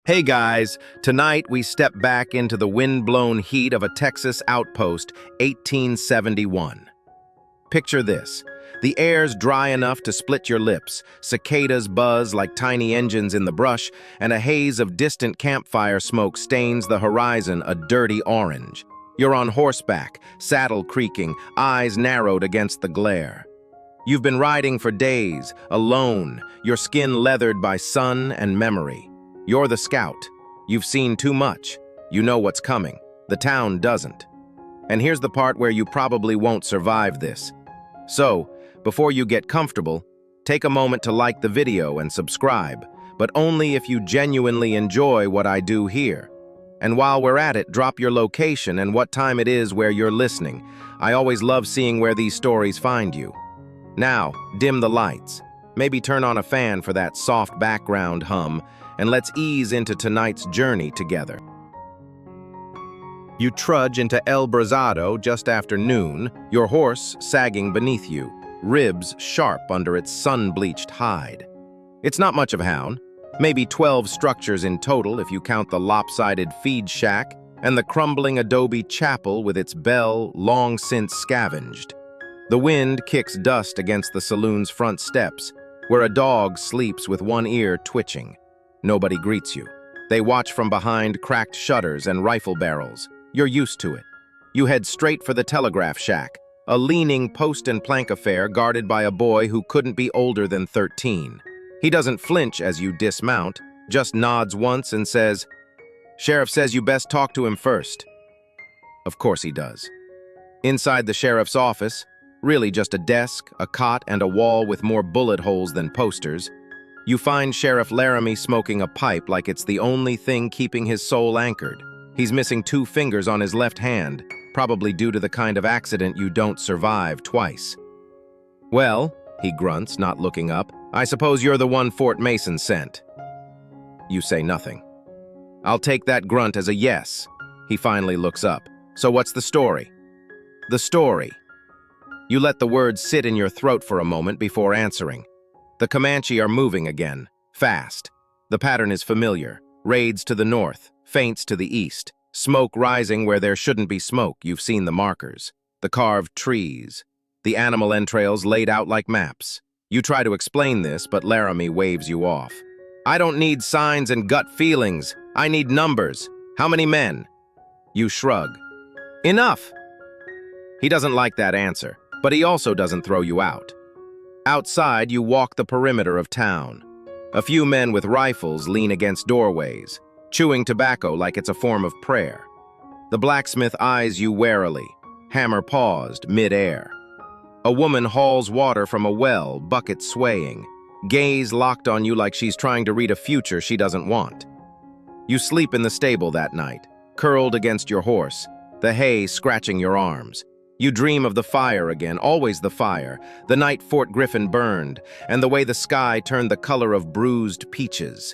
Hey guys, tonight we step back into the windblown heat of a Texas outpost, 1871. Picture this. The air's dry enough to split your lips, cicadas buzz like tiny engines in the brush, and a haze of distant campfire smoke stains the horizon a dirty orange. You're on horseback, saddle creaking, eyes narrowed against the glare. You've been riding for days, alone, your skin leathered by sun and memory. You're the scout. You've seen too much. You know what's coming. The town doesn't. And here's the part where you probably won't survive this. So, before you get comfortable, take a moment to like the video and subscribe, but only if you genuinely enjoy what I do here. And while we're at it, drop your location and what time it is where you're listening. I always love seeing where these stories find you. Now, dim the lights. Maybe turn on a fan for that soft background hum, and let's ease into tonight's journey together. You trudge into El Brazado just after noon, your horse sagging beneath you, ribs sharp under its sun-bleached hide. It's not much of a hound, maybe 12 structures in total if you count the lopsided feed shack and the crumbling adobe chapel with its bell long since scavenged. The wind kicks dust against the saloon's front steps, where a dog sleeps with one ear twitching. Nobody greets you. They watch from behind cracked shutters and rifle barrels. You're used to it. You head straight for the telegraph shack, a leaning post and plank affair guarded by a boy who couldn't be older than 13. He doesn't flinch as you dismount, just nods once and says, "Sheriff says you best talk to him first." Of course he does. Inside the sheriff's office, really just a desk, a cot, and a wall with more bullet holes than posters, you find Sheriff Laramie smoking a pipe like it's the only thing keeping his soul anchored. He's missing 2 fingers on his left hand, probably due to the kind of accident you don't survive twice. "Well," he grunts, not looking up, "I suppose you're the one Fort Mason sent." You say nothing. "I'll take that grunt as a yes." He finally looks up. "So what's the story?" "The story." You let the words sit in your throat for a moment before answering. The Comanche are moving again, fast. The pattern is familiar. Raids to the north, feints to the east, smoke rising where there shouldn't be smoke. You've seen the markers. The carved trees, the animal entrails laid out like maps. You try to explain this, but Laramie waves you off. "I don't need signs and gut feelings. I need numbers. How many men?" You shrug. "Enough." He doesn't like that answer, but he also doesn't throw you out. Outside, you walk the perimeter of town. A few men with rifles lean against doorways, chewing tobacco like it's a form of prayer. The blacksmith eyes you warily, hammer paused mid-air. A woman hauls water from a well, bucket swaying, gaze locked on you like she's trying to read a future she doesn't want. You sleep in the stable that night, curled against your horse, the hay scratching your arms. You dream of the fire again, always the fire, the night Fort Griffin burned, and the way the sky turned the color of bruised peaches.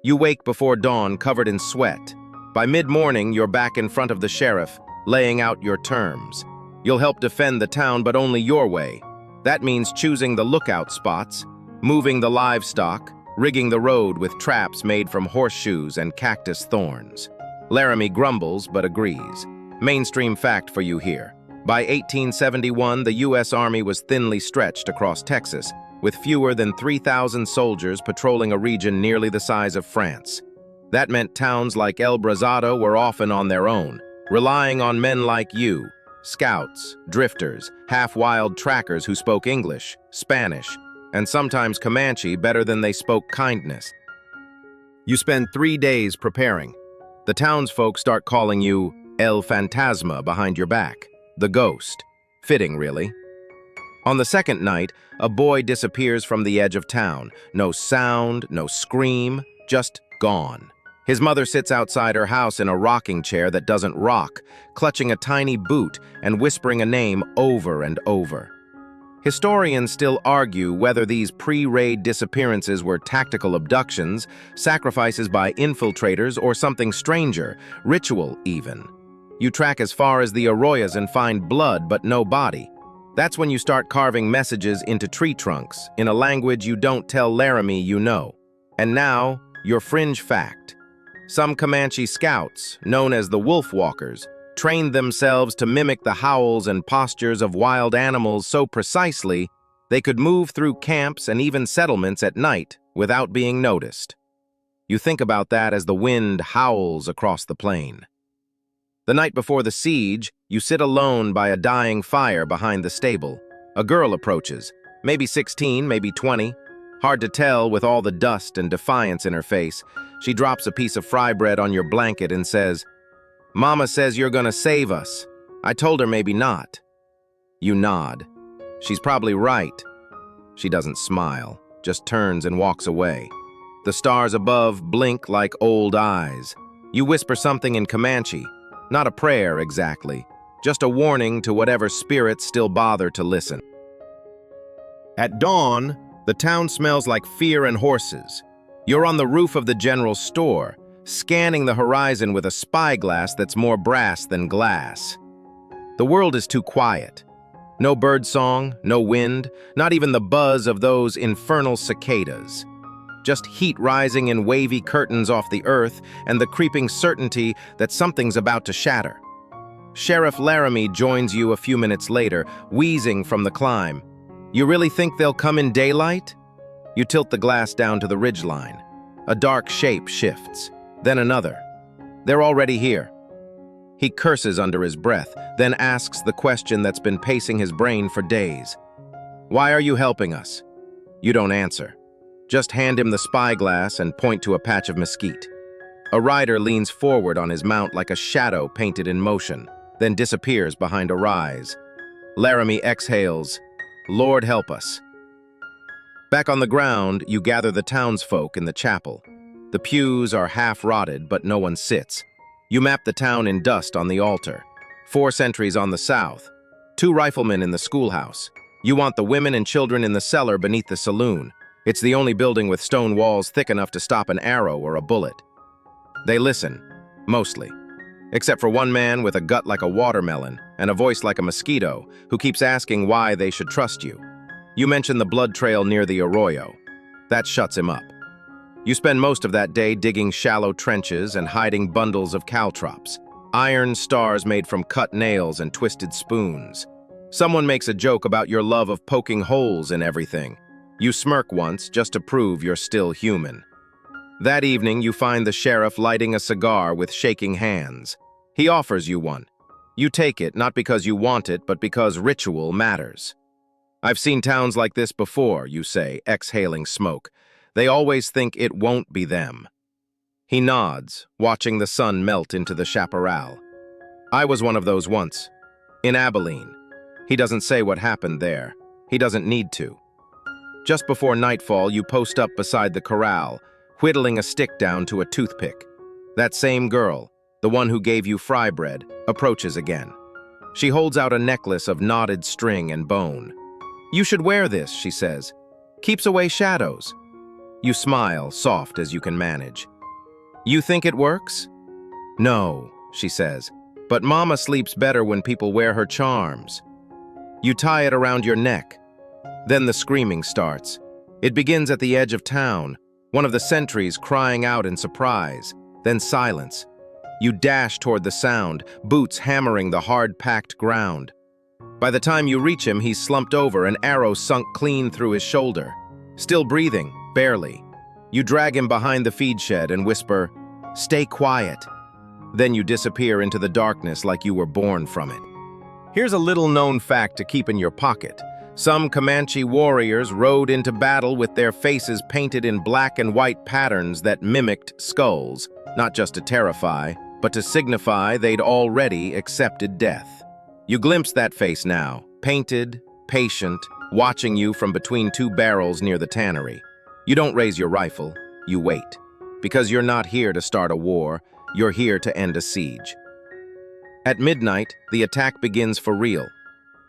You wake before dawn covered in sweat. By mid-morning, you're back in front of the sheriff, laying out your terms. You'll help defend the town, but only your way. That means choosing the lookout spots, moving the livestock, rigging the road with traps made from horseshoes and cactus thorns. Laramie grumbles, but agrees. Mainstream fact for you here. By 1871, the U.S. Army was thinly stretched across Texas, with fewer than 3,000 soldiers patrolling a region nearly the size of France. That meant towns like El Brazado were often on their own, relying on men like you, scouts, drifters, half-wild trackers who spoke English, Spanish, and sometimes Comanche better than they spoke kindness. You spend 3 days preparing. The townsfolk start calling you El Fantasma behind your back. The ghost. Fitting, really. On the second night, a boy disappears from the edge of town. No sound, no scream, just gone. His mother sits outside her house in a rocking chair that doesn't rock, clutching a tiny boot and whispering a name over and over. Historians still argue whether these pre-raid disappearances were tactical abductions, sacrifices by infiltrators, or something stranger, ritual even. You track as far as the arroyos and find blood but no body. That's when you start carving messages into tree trunks, in a language you don't tell Laramie you know. And now, your fringe fact. Some Comanche scouts, known as the wolf walkers, trained themselves to mimic the howls and postures of wild animals so precisely they could move through camps and even settlements at night without being noticed. You think about that as the wind howls across the plain. The night before the siege, you sit alone by a dying fire behind the stable. A girl approaches, maybe 16, maybe 20. Hard to tell with all the dust and defiance in her face. She drops a piece of fry bread on your blanket and says, "Mama says you're gonna save us. I told her maybe not." You nod. She's probably right. She doesn't smile, just turns and walks away. The stars above blink like old eyes. You whisper something in Comanche. Not a prayer exactly, just a warning to whatever spirits still bother to listen. At dawn, the town smells like fear and horses. You're on the roof of the general store, scanning the horizon with a spyglass that's more brass than glass. The world is too quiet. No birdsong, no wind, not even the buzz of those infernal cicadas. Just heat rising in wavy curtains off the earth and the creeping certainty that something's about to shatter. Sheriff Laramie joins you a few minutes later, wheezing from the climb. "You really think they'll come in daylight?" You tilt the glass down to the ridgeline. A dark shape shifts, then another. They're already here. He curses under his breath, then asks the question that's been pacing his brain for days. "Why are you helping us?" You don't answer. Just hand him the spyglass and point to a patch of mesquite. A rider leans forward on his mount like a shadow painted in motion, then disappears behind a rise. Laramie exhales, "Lord help us." Back on the ground, you gather the townsfolk in the chapel. The pews are half-rotted, but no one sits. You map the town in dust on the altar. 4 sentries on the south. 2 riflemen in the schoolhouse. You want the women and children in the cellar beneath the saloon. It's the only building with stone walls thick enough to stop an arrow or a bullet. They listen, mostly. Except for one man with a gut like a watermelon and a voice like a mosquito who keeps asking why they should trust you. You mention the blood trail near the arroyo. That shuts him up. You spend most of that day digging shallow trenches and hiding bundles of caltrops, iron stars made from cut nails and twisted spoons. Someone makes a joke about your love of poking holes in everything. You smirk once just to prove you're still human. That evening, you find the sheriff lighting a cigar with shaking hands. He offers you one. You take it, not because you want it, but because ritual matters. "I've seen towns like this before," you say, exhaling smoke. "They always think it won't be them." He nods, watching the sun melt into the chaparral. "I was one of those once. In Abilene." He doesn't say what happened there. He doesn't need to. Just before nightfall, you post up beside the corral, whittling a stick down to a toothpick. That same girl, the one who gave you fry bread, approaches again. She holds out a necklace of knotted string and bone. "You should wear this," she says. "Keeps away shadows." You smile, soft as you can manage. "You think it works?" "No," she says, "but Mama sleeps better when people wear her charms." You tie it around your neck. Then the screaming starts. It begins at the edge of town, one of the sentries crying out in surprise, then silence. You dash toward the sound, boots hammering the hard-packed ground. By the time you reach him, he's slumped over, an arrow sunk clean through his shoulder. Still breathing, barely. You drag him behind the feed shed and whisper, "Stay quiet." Then you disappear into the darkness like you were born from it. Here's a little-known fact to keep in your pocket. Some Comanche warriors rode into battle with their faces painted in black and white patterns that mimicked skulls, not just to terrify, but to signify they'd already accepted death. You glimpse that face now, painted, patient, watching you from between 2 barrels near the tannery. You don't raise your rifle, you wait. Because you're not here to start a war, you're here to end a siege. At midnight, the attack begins for real.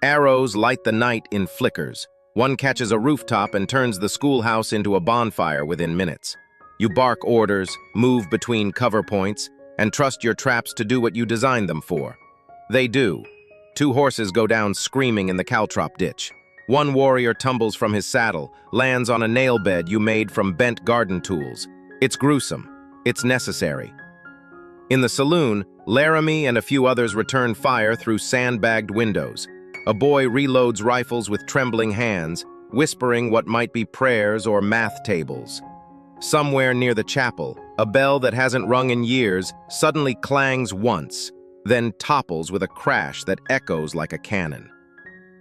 Arrows light the night in flickers. One catches a rooftop and turns the schoolhouse into a bonfire within minutes. You bark orders, move between cover points, and trust your traps to do what you designed them for. They do. 2 horses go down screaming in the caltrop ditch. One warrior tumbles from his saddle, lands on a nail bed you made from bent garden tools. It's gruesome. It's necessary. In the saloon, Laramie and a few others return fire through sandbagged windows. A boy reloads rifles with trembling hands, whispering what might be prayers or math tables. Somewhere near the chapel, a bell that hasn't rung in years suddenly clangs once, then topples with a crash that echoes like a cannon.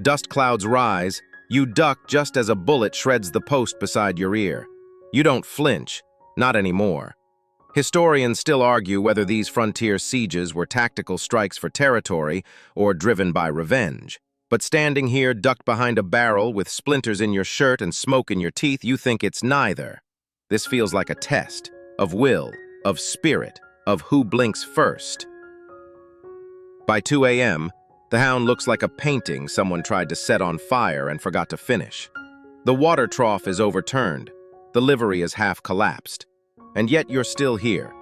Dust clouds rise. You duck just as a bullet shreds the post beside your ear. You don't flinch, not anymore. Historians still argue whether these frontier sieges were tactical strikes for territory or driven by revenge. But standing here ducked behind a barrel with splinters in your shirt and smoke in your teeth, you think it's neither. This feels like a test of will, of spirit, of who blinks first. By 2 a.m., the hound looks like a painting someone tried to set on fire and forgot to finish. The water trough is overturned. The livery is half collapsed. And yet you're still here.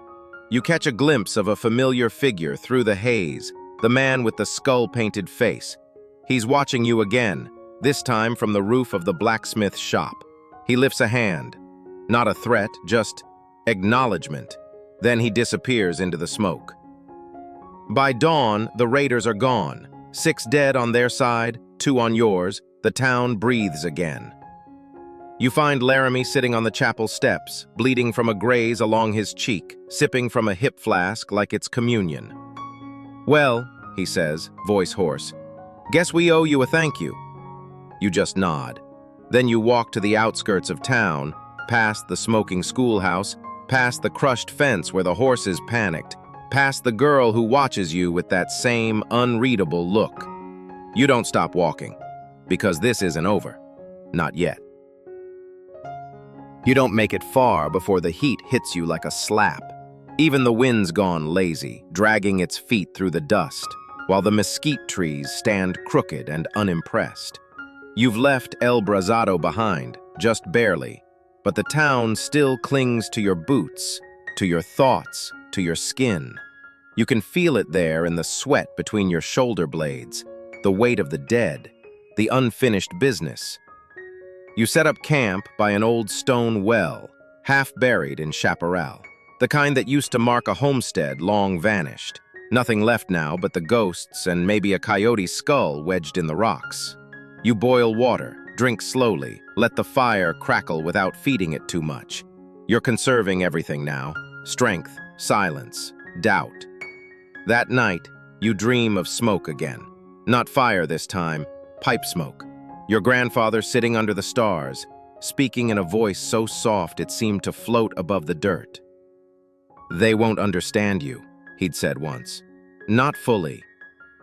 You catch a glimpse of a familiar figure through the haze, the man with the skull-painted face. He's watching you again, this time from the roof of the blacksmith shop. He lifts a hand. Not a threat, just acknowledgement. Then he disappears into the smoke. By dawn, the raiders are gone. 6 dead on their side, 2 on yours. The town breathes again. You find Laramie sitting on the chapel steps, bleeding from a graze along his cheek, sipping from a hip flask like it's communion. "Well," he says, voice hoarse, "guess we owe you a thank you." You just nod. Then you walk to the outskirts of town, past the smoking schoolhouse, past the crushed fence where the horses panicked, past the girl who watches you with that same unreadable look. You don't stop walking, because this isn't over. Not yet. You don't make it far before the heat hits you like a slap. Even the wind's gone lazy, dragging its feet through the dust, while the mesquite trees stand crooked and unimpressed. You've left El Brazado behind, just barely, but the town still clings to your boots, to your thoughts, to your skin. You can feel it there in the sweat between your shoulder blades, the weight of the dead, the unfinished business. You set up camp by an old stone well, half buried in chaparral, the kind that used to mark a homestead long vanished. Nothing left now but the ghosts and maybe a coyote's skull wedged in the rocks. You boil water, drink slowly, let the fire crackle without feeding it too much. You're conserving everything now: strength, silence, doubt. That night, you dream of smoke again. Not fire this time, pipe smoke. Your grandfather sitting under the stars, speaking in a voice so soft it seemed to float above the dirt. "They won't understand you," he'd said once. "Not fully,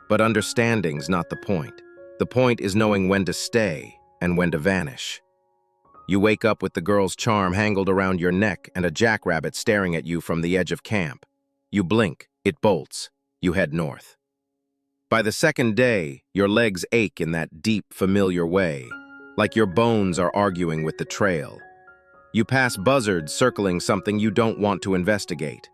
but understanding's not the point. The point is knowing when to stay and when to vanish." You wake up with the girl's charm hangled around your neck and a jackrabbit staring at you from the edge of camp. You blink, it bolts. You head north. By the second day, your legs ache in that deep, familiar way, like your bones are arguing with the trail. You pass buzzards circling something you don't want to investigate.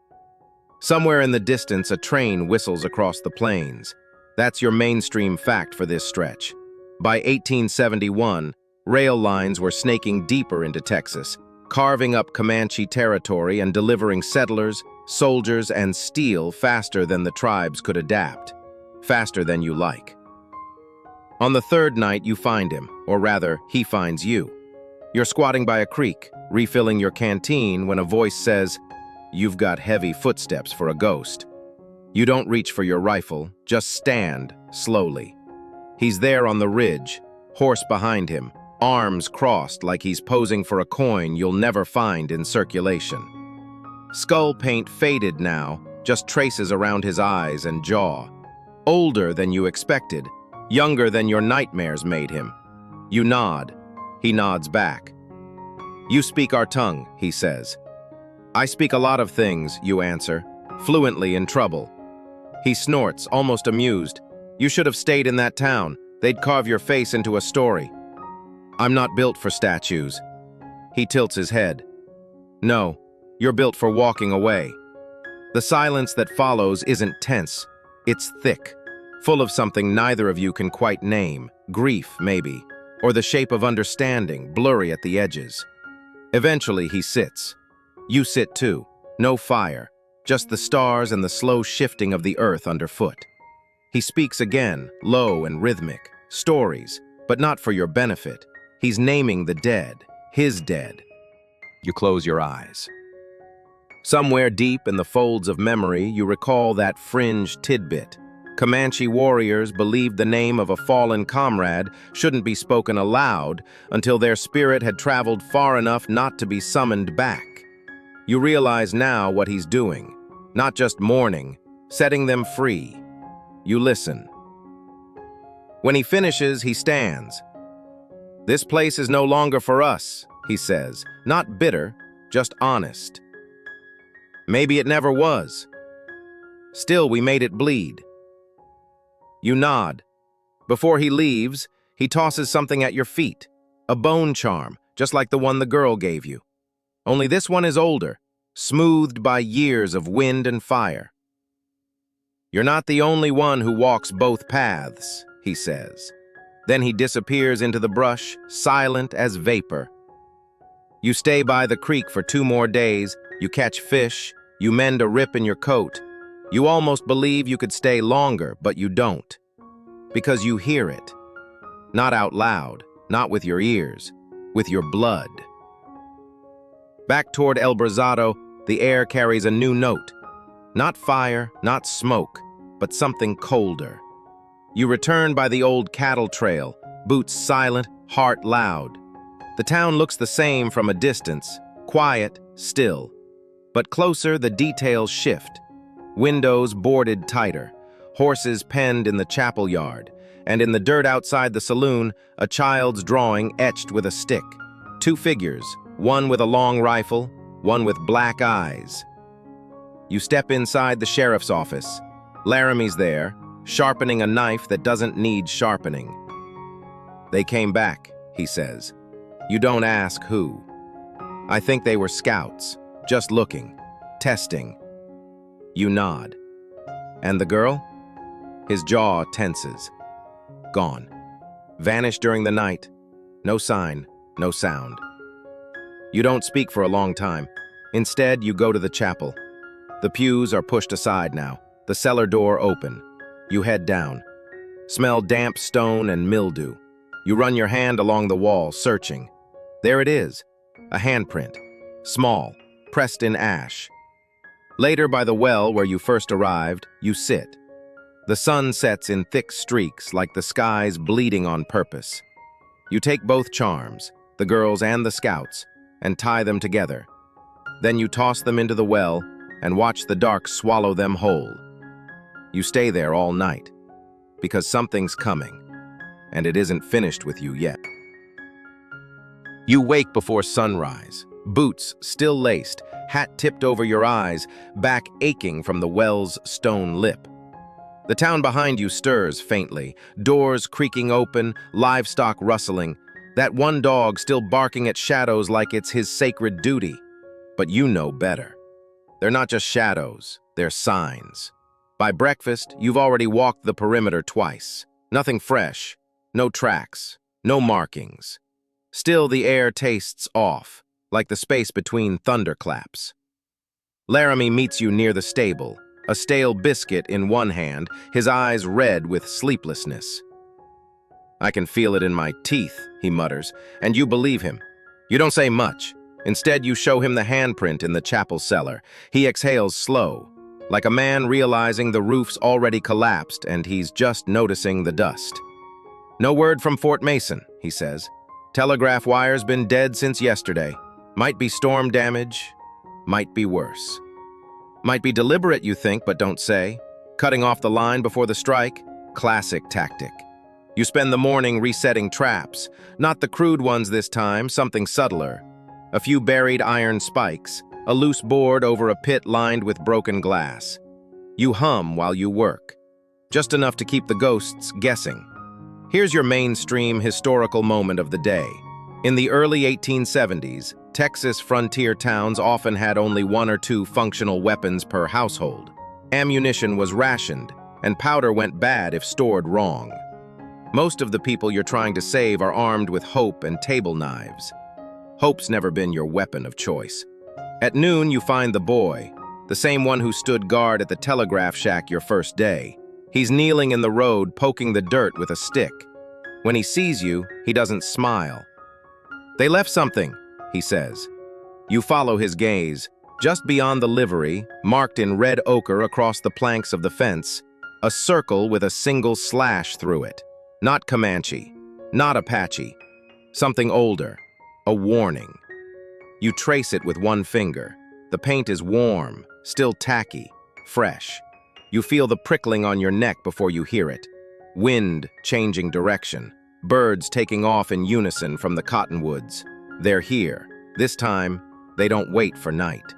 Somewhere in the distance, a train whistles across the plains. That's your mainstream fact for this stretch. By 1871, rail lines were snaking deeper into Texas, carving up Comanche territory and delivering settlers, soldiers, and steel faster than the tribes could adapt. Faster than you like. On the 3rd night, you find him, or rather, he finds you. You're squatting by a creek, refilling your canteen when a voice says, "You've got heavy footsteps for a ghost." You don't reach for your rifle, just stand, slowly. He's there on the ridge, horse behind him, arms crossed like he's posing for a coin you'll never find in circulation. Skull paint faded now, just traces around his eyes and jaw. Older than you expected, younger than your nightmares made him. You nod. He nods back. "You speak our tongue," he says. "I speak a lot of things," you answer, fluently in trouble. He snorts, almost amused. "You should have stayed in that town. They'd carve your face into a story." "I'm not built for statues." He tilts his head. "No, you're built for walking away." The silence that follows isn't tense. It's thick, full of something neither of you can quite name, grief maybe, or the shape of understanding, blurry at the edges. Eventually he sits. You sit too. No fire. just the stars and the slow shifting of the earth underfoot. He speaks again, low and rhythmic, stories, but not for your benefit. He's naming the dead, his dead. You close your eyes. Somewhere deep in the folds of memory, you recall that fringe tidbit. Comanche warriors believed the name of a fallen comrade shouldn't be spoken aloud until their spirit had traveled far enough not to be summoned back. You realize now what he's doing, not just mourning, setting them free. You listen. When he finishes, he stands. "This place is no longer for us," he says, not bitter, just honest. "Maybe it never was. Still, we made it bleed." You nod. Before he leaves, he tosses something at your feet, a bone charm, just like the one the girl gave you. Only this one is older, smoothed by years of wind and fire. "You're not the only one who walks both paths," he says. Then he disappears into the brush, silent as vapor. You stay by the creek for 2 more days, you catch fish, you mend a rip in your coat. You almost believe you could stay longer, but you don't. Because you hear it. Not out loud, not with your ears, with your blood. Back toward El Brazado, the air carries a new note. Not fire, not smoke, but something colder. You return by the old cattle trail, boots silent, heart loud. The town looks the same from a distance, quiet, still. But closer, the details shift. Windows boarded tighter, horses penned in the chapel yard, and in the dirt outside the saloon, a child's drawing etched with a stick. 2 figures, one with a long rifle, one with black eyes. You step inside the sheriff's office. Laramie's there, sharpening a knife that doesn't need sharpening. "They came back," he says. You don't ask who. "I think they were scouts, just looking, testing." You nod. "And the girl?" His jaw tenses. "Gone. Vanished during the night. No sign, no sound." You don't speak for a long time. Instead, you go to the chapel. The pews are pushed aside now, the cellar door open. You head down. Smell damp stone and mildew. You run your hand along the wall, searching. There it is, a handprint, small, pressed in ash. Later, by the well where you first arrived, you sit. The sun sets in thick streaks like the skies bleeding on purpose. You take both charms, the girls and the scouts, and tie them together. Then you toss them into the well and watch the dark swallow them whole. You stay there all night, because something's coming, and it isn't finished with you yet. You wake before sunrise, boots still laced, hat tipped over your eyes, back aching from the well's stone lip. The town behind you stirs faintly, doors creaking open, livestock rustling, that one dog still barking at shadows like it's his sacred duty. But you know better. They're not just shadows, they're signs. By breakfast, you've already walked the perimeter twice. Nothing fresh, no tracks, no markings. Still, the air tastes off, like the space between thunderclaps. Laramie meets you near the stable, a stale biscuit in one hand, his eyes red with sleeplessness. "I can feel it in my teeth," he mutters, and you believe him. You don't say much. Instead, you show him the handprint in the chapel cellar. He exhales slow, like a man realizing the roof's already collapsed and he's just noticing the dust. "No word from Fort Mason," he says. "Telegraph wire's been dead since yesterday. Might be storm damage, might be worse. Might be deliberate, you think, but don't say. Cutting off the line before the strike, classic tactic. You spend the morning resetting traps, not the crude ones this time, something subtler. A few buried iron spikes, a loose board over a pit lined with broken glass. You hum while you work, just enough to keep the ghosts guessing. Here's your mainstream historical moment of the day. In the early 1870s, Texas frontier towns often had only 1 or 2 functional weapons per household. Ammunition was rationed, and powder went bad if stored wrong. Most of the people you're trying to save are armed with hope and table knives. Hope's never been your weapon of choice. At noon, you find the boy, the same one who stood guard at the telegraph shack your first day. He's kneeling in the road, poking the dirt with a stick. When he sees you, he doesn't smile. "They left something," he says. You follow his gaze. Just beyond the livery, marked in red ochre across the planks of the fence, a circle with a single slash through it. Not Comanche, not Apache. Something older, a warning. You trace it with one finger. The paint is warm, still tacky, fresh. You feel the prickling on your neck before you hear it. Wind changing direction. Birds taking off in unison from the cottonwoods. They're here. This time, they don't wait for night.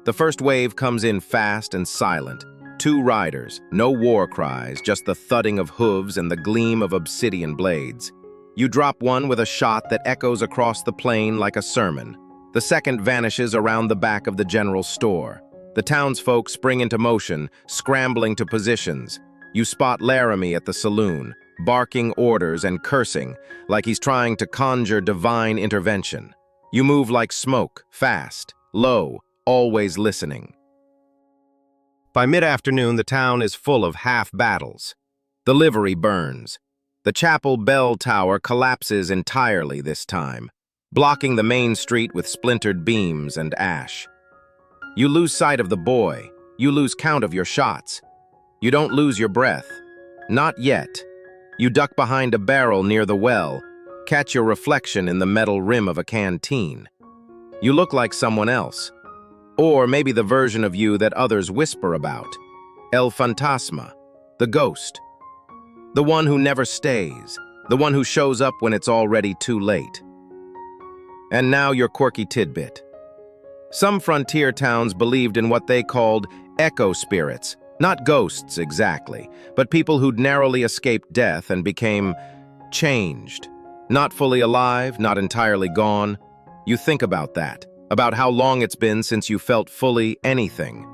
The first wave comes in fast and silent. 2 riders, no war cries, just the thudding of hooves and the gleam of obsidian blades. You drop one with a shot that echoes across the plain like a sermon. The second vanishes around the back of the general store. The townsfolk spring into motion, scrambling to positions. You spot Laramie at the saloon, barking orders and cursing, like he's trying to conjure divine intervention. You move like smoke, fast, low, always listening. By mid-afternoon, the town is full of half-battles. The livery burns. The chapel bell tower collapses entirely this time, blocking the main street with splintered beams and ash. You lose sight of the boy. You lose count of your shots. You don't lose your breath. Not yet. You duck behind a barrel near the well, catch your reflection in the metal rim of a canteen. You look like someone else. Or maybe the version of you that others whisper about. El fantasma, the ghost. The one who never stays. The one who shows up when it's already too late. And now your quirky tidbit. Some frontier towns believed in what they called echo spirits, not ghosts exactly, but people who'd narrowly escaped death and became changed. Not fully alive, not entirely gone. You think about that, about how long it's been since you felt fully anything.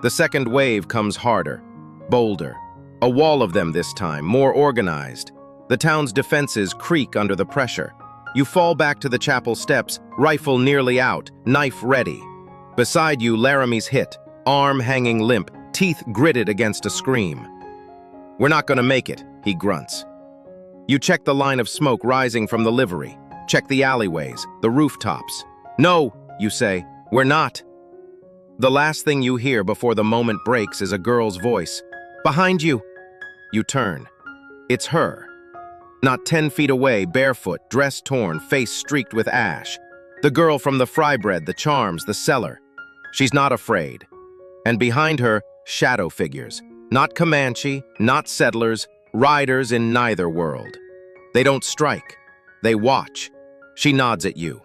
The second wave comes harder, bolder. A wall of them this time, more organized. The town's defenses creak under the pressure. You fall back to the chapel steps, rifle nearly out, knife ready. Beside you, Laramie's hit, arm hanging limp, teeth gritted against a scream. "We're not gonna make it," he grunts. You check the line of smoke rising from the livery. Check the alleyways, the rooftops. "No," you say, "we're not." The last thing you hear before the moment breaks is a girl's voice. "Behind you." You turn. It's her. Not 10 feet away, barefoot, dress torn, face streaked with ash. The girl from the fry bread, the charms, the cellar. She's not afraid. And behind her, shadow figures. Not Comanche, not settlers, riders in neither world. They don't strike. They watch. She nods at you,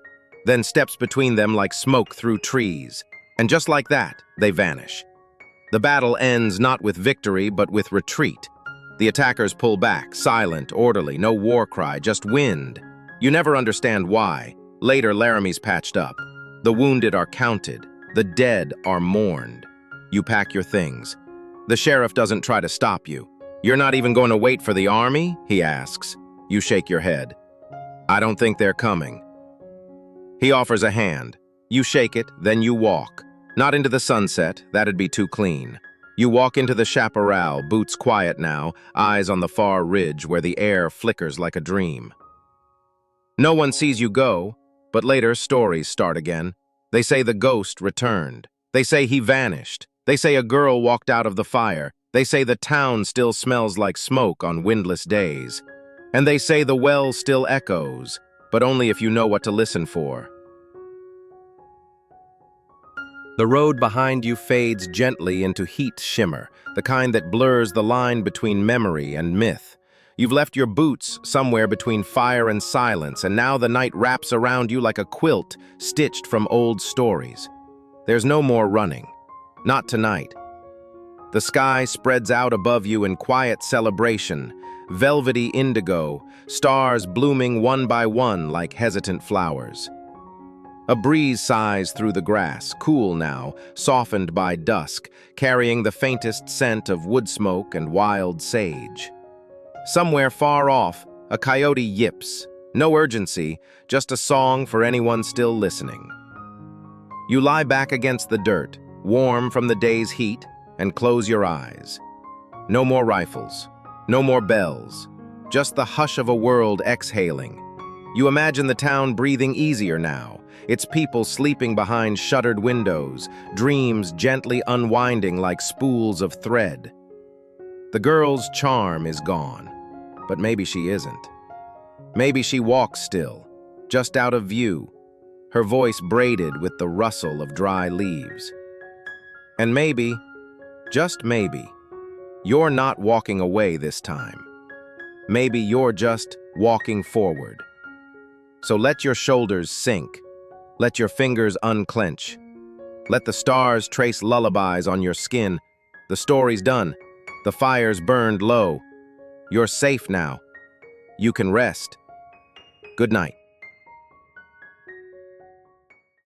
then steps between them like smoke through trees. And just like that, they vanish. The battle ends not with victory, but with retreat. The attackers pull back, silent, orderly, no war cry, just wind. You never understand why. Later, Laramie's patched up. The wounded are counted. The dead are mourned. You pack your things. The sheriff doesn't try to stop you. "You're not even going to wait for the army?" he asks. You shake your head. "I don't think they're coming." He offers a hand. You shake it, then you walk. Not into the sunset, that'd be too clean. You walk into the chaparral, boots quiet now, eyes on the far ridge where the air flickers like a dream. No one sees you go, but later stories start again. They say the ghost returned. They say he vanished. They say a girl walked out of the fire. They say the town still smells like smoke on windless days. And they say the well still echoes, but only if you know what to listen for. The road behind you fades gently into heat shimmer, the kind that blurs the line between memory and myth. You've left your boots somewhere between fire and silence, and now the night wraps around you like a quilt stitched from old stories. There's no more running. Not tonight. The sky spreads out above you in quiet celebration, velvety indigo, stars blooming one by one like hesitant flowers. A breeze sighs through the grass, cool now, softened by dusk, carrying the faintest scent of wood smoke and wild sage. Somewhere far off, a coyote yips. No urgency, just a song for anyone still listening. You lie back against the dirt, warm from the day's heat, and close your eyes. No more rifles, no more bells, just the hush of a world exhaling. You imagine the town breathing easier now, its people sleeping behind shuttered windows, dreams gently unwinding like spools of thread. The girl's charm is gone, but maybe she isn't. Maybe she walks still, just out of view, her voice braided with the rustle of dry leaves. And maybe, just maybe, you're not walking away this time. Maybe you're just walking forward. So let your shoulders sink. Let your fingers unclench. Let the stars trace lullabies on your skin. The story's done. The fire's burned low. You're safe now. You can rest. Good night.